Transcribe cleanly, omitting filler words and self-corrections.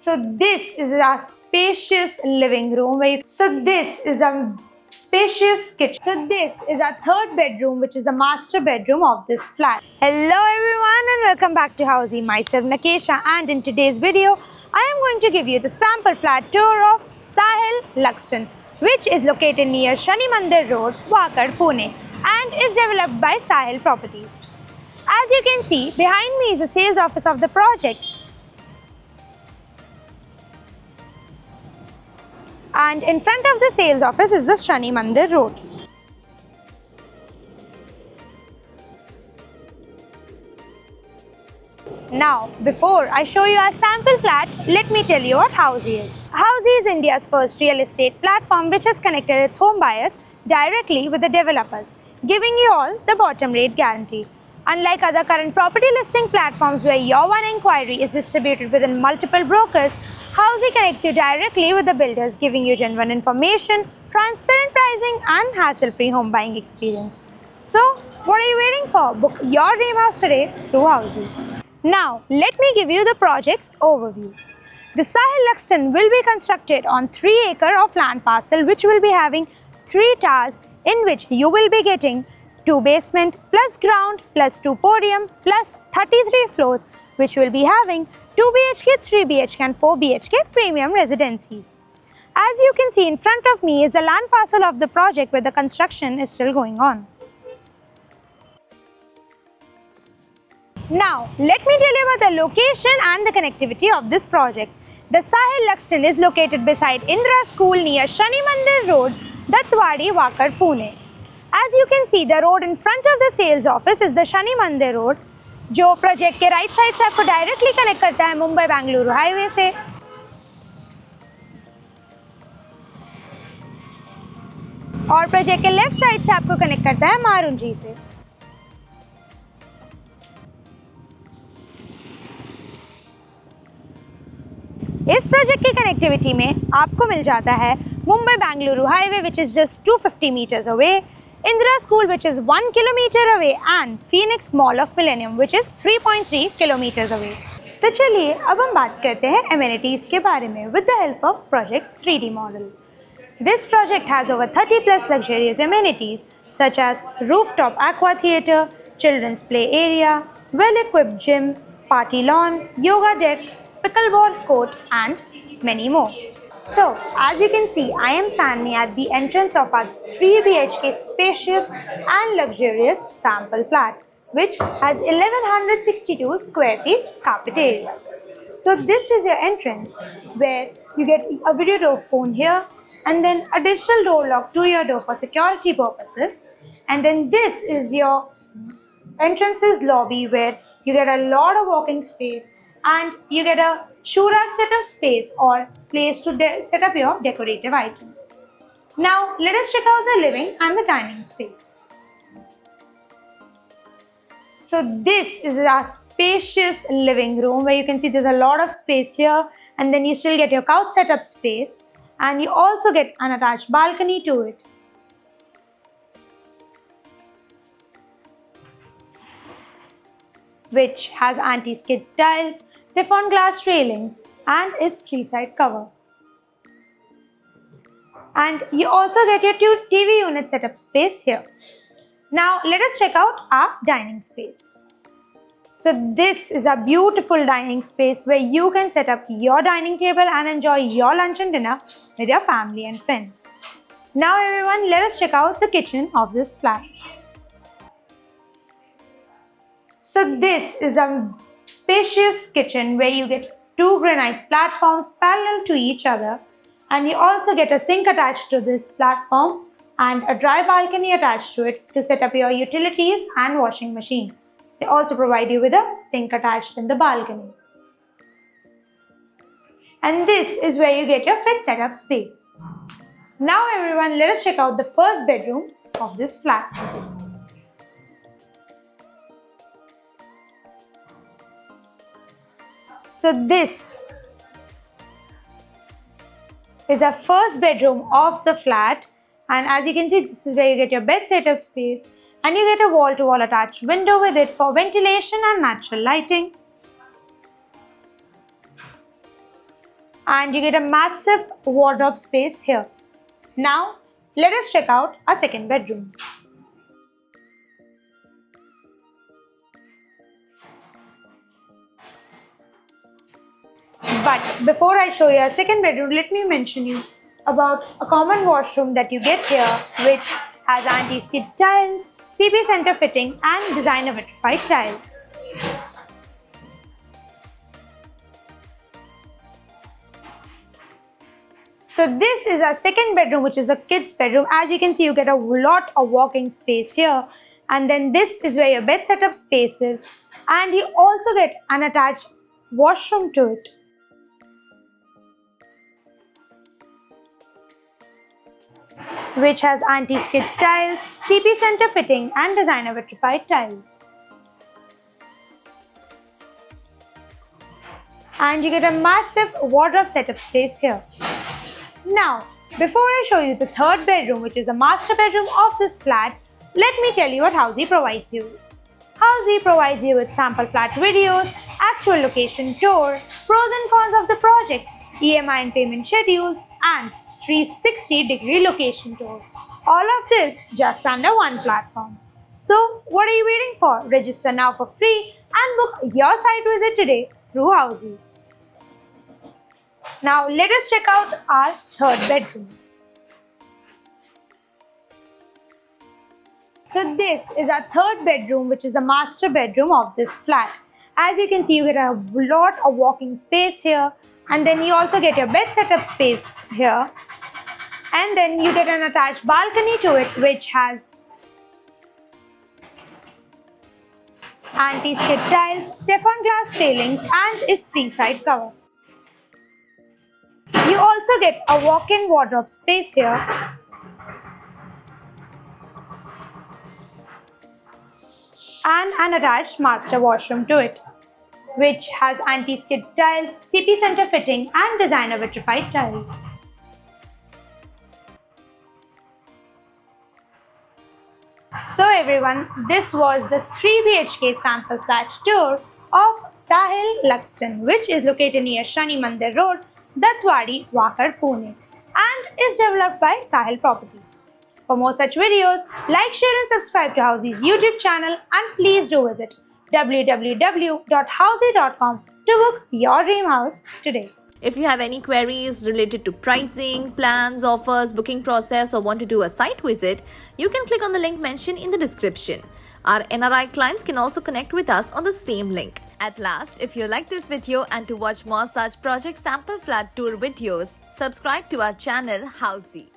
So this is our spacious living room. So this is a spacious kitchen. So this is our third bedroom, which is the master bedroom of this flat. Hello everyone and welcome back to Housey. Myself Nakesha, and in today's video, I am going to give you the sample flat tour of Sahil Luxton, which is located near Shani Mandir Road, Wakad, Pune, and is developed by Sahil Properties. As you can see, behind me is the sales office of the project. And in front of the sales office is the Shani Mandir Road. Now, before I show you our sample flat, let me tell you what Housey is. Housey is India's first real estate platform which has connected its home buyers directly with the developers, giving you all the bottom rate guarantee. Unlike other current property listing platforms where your one inquiry is distributed within multiple brokers, Housey connects you directly with the builders, giving you genuine information, transparent pricing and hassle-free home buying experience. So, what are you waiting for? Book your dream house today through Housey. Now, let me give you the project's overview. The Sahil Luxton will be constructed on 3 acres of land parcel which will be having 3 towers in which you will be getting 2 basement plus ground plus 2 podium plus 33 floors which will be having 2 BHK, 3 BHK and 4 BHK premium residencies. As you can see in front of me is the land parcel of the project where the construction is still going on. Now, let me tell you about the location and the connectivity of this project. The Sahil Luxton is located beside Indra School near Shani Mandir Road, Datwadi, Wakad, Pune. As you can see, the road in front of the sales office is the Shani Mandir Road, जो project के right side से आपको directly connect करता है Mumbai Bengaluru highway से, और project के left side से आपको कनेक्ट करता है मारुंजी से. इस प्रोजेक्ट की कनेक्टिविटी में आपको मिल जाता है Mumbai Bengaluru highway which is just 250 metres away, Indra School which is 1 kilometer away and Phoenix Mall of Millennium which is 3.3 kilometers away. तो चलिए अब हम बात करते हैं amenities के बारे में with the help of Project 3D model. This project has over 30 plus luxurious amenities such as rooftop aqua theatre, children's play area, well-equipped gym, party lawn, yoga deck, pickleball court and many more. So, as you can see, I am standing at the entrance of our 3 BHK spacious and luxurious sample flat, which has 1162 square feet carpet area. So, this is your entrance where you get a video door phone here and then a digital door lock to your door for security purposes. And then this is your entrances lobby where you get a lot of walking space and you get a shoe rack setup space or place to set up your decorative items. Now let us check out the living and the dining space. So this is our spacious living room where you can see there's a lot of space here and then you still get your couch setup space and you also get an attached balcony to it. Which has anti-skid tiles, Teflon glass railings and is 3-side cover. And you also get your 2 TV unit setup space here. Now let us check out our dining space. So this is a beautiful dining space where you can set up your dining table and enjoy your lunch and dinner with your family and friends. Now everyone, let us check out the kitchen of this flat. So this is a spacious kitchen where you get 2 granite platforms parallel to each other and you also get a sink attached to this platform and a dry balcony attached to it to set up your utilities and washing machine. They also provide you with a sink attached in the balcony. And this is where you get your fridge setup space. Now everyone, let us check out the first bedroom of this flat. So this is our first bedroom of the flat, and as you can see, this is where you get your bed setup space and you get a wall-to-wall attached window with it for ventilation and natural lighting. and you get a massive wardrobe space here. Now, let us check out our second bedroom. But before I show you our second bedroom, let me mention you about a common washroom that you get here, which has anti-skid tiles, CP center fitting and designer vitrified tiles. So this is our second bedroom, which is a kids bedroom. As you can see, you get a lot of walking space here. And then this is where your bed setup space is. And you also get an attached washroom to it. Which has anti-skid tiles, CP center fitting and designer vitrified tiles. And you get a massive wardrobe setup space here. Now, before I show you the third bedroom, which is the master bedroom of this flat, let me tell you what Housey provides you. Housey provides you with sample flat videos, actual location tour, pros and cons of the project, EMI and payment schedules, and 360-degree location tour. All of this just under one platform. So, what are you waiting for? Register now for free and book your site visit today through Housey. Now, let us check out our third bedroom. So, this is our third bedroom, which is the master bedroom of this flat. As you can see, you get a lot of walking space here, and then you also get your bed setup space here. And then you get an attached balcony to it, which has anti-skid tiles, Teflon glass railings and is 3-side cover. You also get a walk-in wardrobe space here. And an attached master washroom to it, which has anti-skid tiles, CP center fitting and designer vitrified tiles. So everyone, this was the 3 BHK sample flat tour of Sahil Luxton, which is located near Shani Mandir Road, Datwadi, Wakad, Pune, and is developed by Sahil Properties. For more such videos, like, share and subscribe to Housey's YouTube channel, and please do visit www.housey.com to book your dream house today. If you have any queries related to pricing, plans, offers, booking process, or want to do a site visit, you can click on the link mentioned in the description. Our NRI clients can also connect with us on the same link. At last, if you like this video and to watch more such project sample flat tour videos, subscribe to our channel Housey.